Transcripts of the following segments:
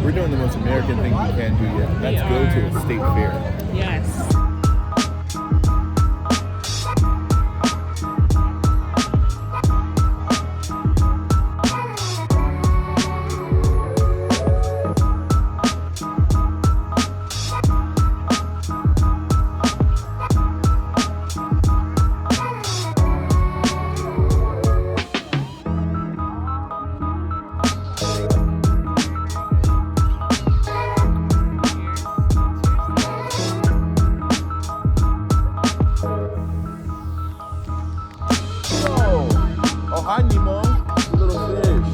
we're doing the most American thing we can do yet. And that's go to a state fair. Yes. Oh, hi, Nemo. Little fish.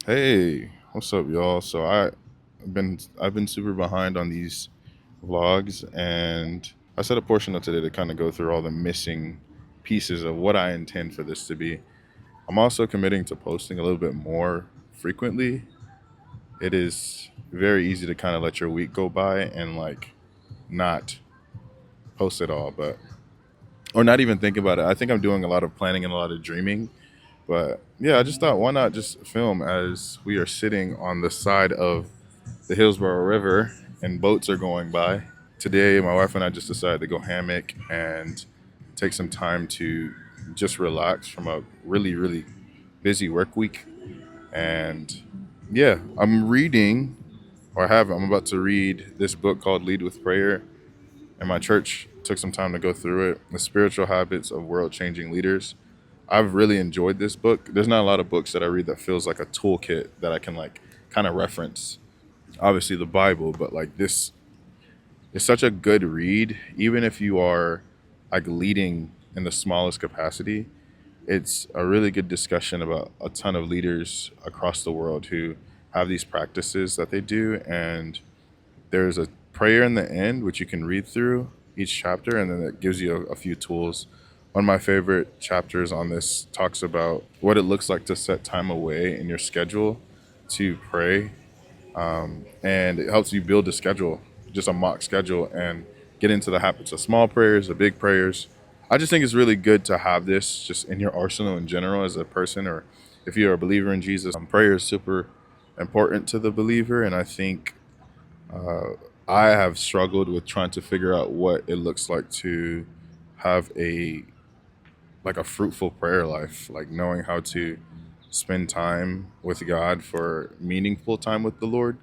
Hey, what's up, y'all? So I've been super behind on these vlogs, and I set a portion of today to kind of go through all the missing pieces of what I intend for this to be. I'm also committing to posting a little bit more frequently. It is very easy to kind of let your week go by and like not post at all, but or not even think about it. I think I'm doing a lot of planning and a lot of dreaming. But yeah, I just thought, why not just film as we are sitting on the side of the Hillsborough River and boats are going by. Today, my wife and I just decided to go hammock and take some time to just relax from a really, really busy work week. And yeah, I'm about to read this book called Lead with Prayer. And my church took some time to go through it, The Spiritual Habits of World Changing Leaders. I've really enjoyed this book. There's not a lot of books that I read that feels like a toolkit that I can like kind of reference. Obviously the Bible, but like this is such a good read, even if you are like leading in the smallest capacity. It's a really good discussion about a ton of leaders across the world who have these practices that they do. And there's a prayer in the end, which you can read through each chapter, and then it gives you a few tools. One of my favorite chapters on this talks about what it looks like to set time away in your schedule to pray. And it helps you build a schedule, just a mock schedule, and get into the habits of small prayers, the big prayers. I just think it's really good to have this just in your arsenal in general as a person, or if you're a believer in Jesus. Prayer is super important to the believer, and I think I have struggled with trying to figure out what it looks like to have a fruitful prayer life, like knowing how to spend time with God for meaningful time with the Lord.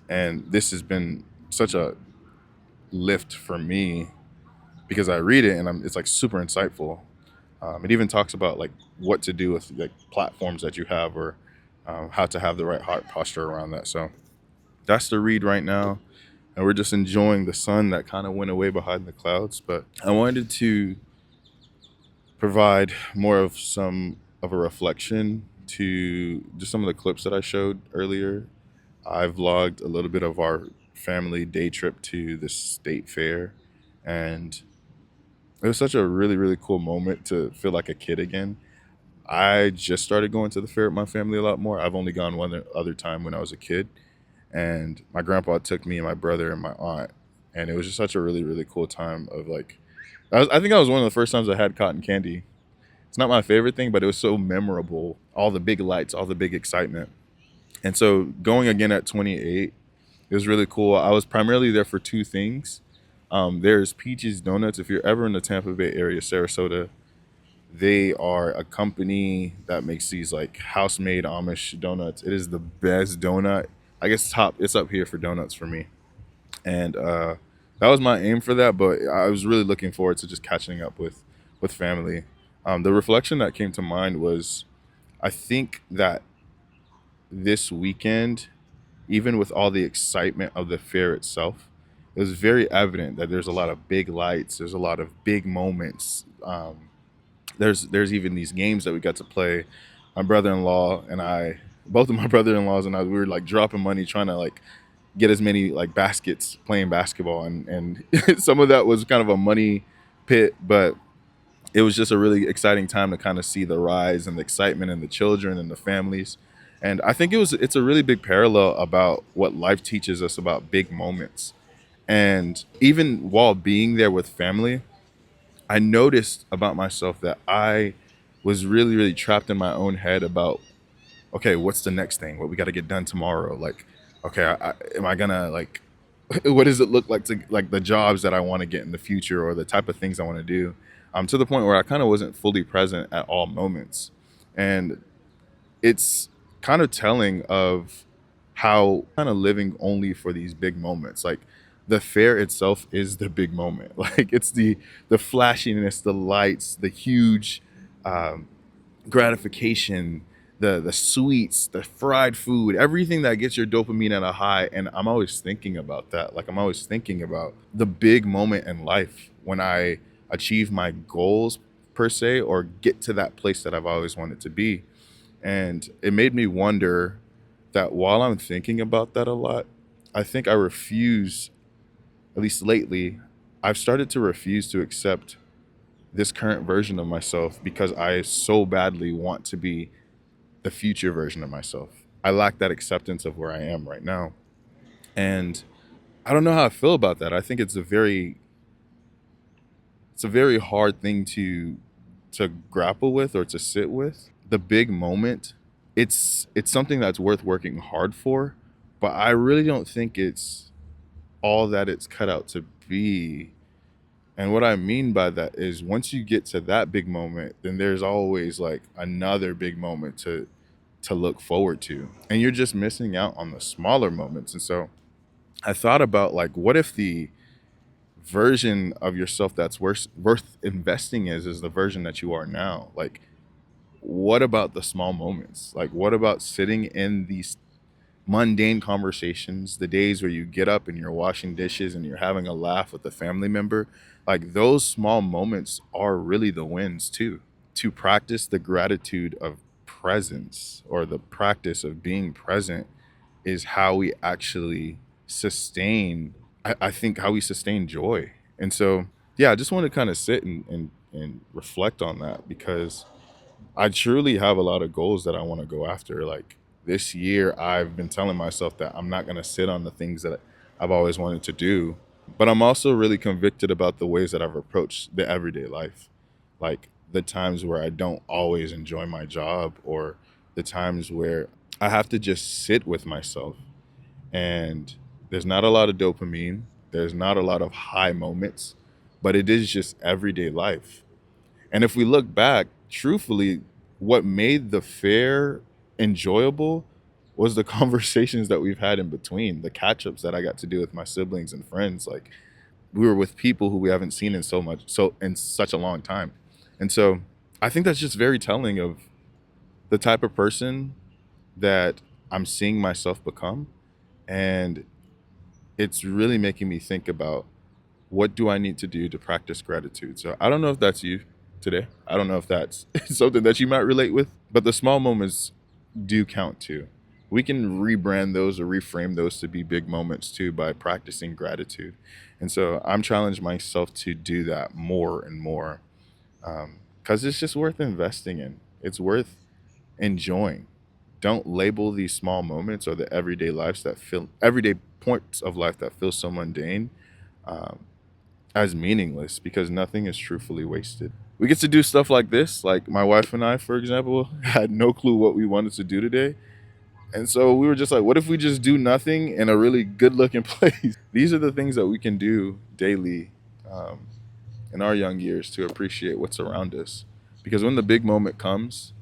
And this has been such a lift for me because I read it and it's like super insightful. It even talks about like what to do with like platforms that you have, or how to have the right heart posture around that. So that's the read right now. And we're just enjoying the sun that kind of went away behind the clouds. But I wanted to provide more of some of a reflection to just some of the clips that I showed earlier. I vlogged a little bit of our family day trip to the state fair, and it was such a really, really cool moment to feel like a kid again. I just started going to the fair with my family a lot more. I've only gone one other time when I was a kid, and my grandpa took me and my brother and my aunt, and it was just such a really, really cool time of like, I think that was one of the first times I had cotton candy. It's not my favorite thing, but it was so memorable. All the big lights, all the big excitement. And so going again at 28, it was really cool. I was primarily there for two things. There's Peaches Donuts. If you're ever in the Tampa Bay area, Sarasota, they are a company that makes these like house-made Amish donuts. It is the best donut. I guess it's up here for donuts for me. And that was my aim for that, but I was really looking forward to just catching up with family. The reflection that came to mind was, I think that this weekend, even with all the excitement of the fair itself, it was very evident that there's a lot of big lights, there's a lot of big moments. There's even these games that we got to play. My brother-in-law and I, both of my brother-in-laws and I, we were like dropping money trying to like get as many like baskets playing basketball, and some of that was kind of a money pit, but it was just a really exciting time to kind of see the rise and the excitement and the children and the families. And I think it's a really big parallel about what life teaches us about big moments. And even while being there with family, I noticed about myself that I was really, really trapped in my own head about, okay, what's the next thing? What we got to get done tomorrow? Like, okay, am I gonna like, what does it look like to like the jobs that I want to get in the future or the type of things I want to do? To the point where I kind of wasn't fully present at all moments, and it's kind of telling of how kind of living only for these big moments. Like the fair itself is the big moment. Like it's the flashiness, the lights, the huge um, gratification, the sweets, the fried food, everything that gets your dopamine at a high. And I'm always thinking about that. Like I'm always thinking about the big moment in life when I achieve my goals per se or get to that place that I've always wanted to be. And it made me wonder that while I'm thinking about that a lot, I think I refuse, at least lately, I've started to refuse to accept this current version of myself because I so badly want to be the future version of myself. I lack that acceptance of where I am right now. And I don't know how I feel about that. I think it's a very hard thing to grapple with or to sit with. The big moment, it's something that's worth working hard for, but I really don't think it's all that it's cut out to be. And what I mean by that is once you get to that big moment, then there's always like another big moment to look forward to. And you're just missing out on the smaller moments. And so I thought about like what if the version of yourself that's worth investing is the version that you are now? Like what about the small moments? Like what about sitting in these mundane conversations, the days where you get up and you're washing dishes and you're having a laugh with a family member, like those small moments are really the wins too. To practice the gratitude of presence or the practice of being present is how we actually sustain, I think, how we sustain joy. And so, yeah, I just want to kind of sit and reflect on that because I truly have a lot of goals that I want to go after. Like this year, I've been telling myself that I'm not going to sit on the things that I've always wanted to do. But I'm also really convicted about the ways that I've approached the everyday life. Like the times where I don't always enjoy my job or the times where I have to just sit with myself and there's not a lot of dopamine, there's not a lot of high moments, but it is just everyday life. And if we look back, truthfully, what made the fair enjoyable was the conversations that we've had in between, the catch ups that I got to do with my siblings and friends. Like we were with people who we haven't seen in such a long time. And so I think that's just very telling of the type of person that I'm seeing myself become. And it's really making me think about what do I need to do to practice gratitude? So I don't know if that's you today. I don't know if that's something that you might relate with, but the small moments do count too. We can rebrand those or reframe those to be big moments too by practicing gratitude. And so I'm challenging myself to do that more and more because it's just worth investing in. It's worth enjoying. Don't label these small moments or the everyday points of life that feel so mundane um, as meaningless because nothing is truthfully wasted. We get to do stuff like this. Like my wife and I, for example, had no clue what we wanted to do today. And so we were just like, what if we just do nothing in a really good looking place? These are the things that we can do daily um, in our young years to appreciate what's around us. Because when the big moment comes,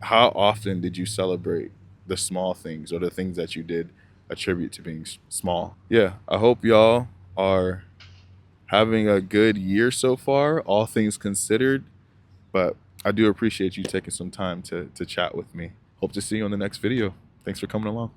how often did you celebrate the small things or the things that you did attribute to being small? Yeah, I hope y'all are having a good year so far, all things considered. But I do appreciate you taking some time to chat with me. Hope to see you on the next video. Thanks for coming along.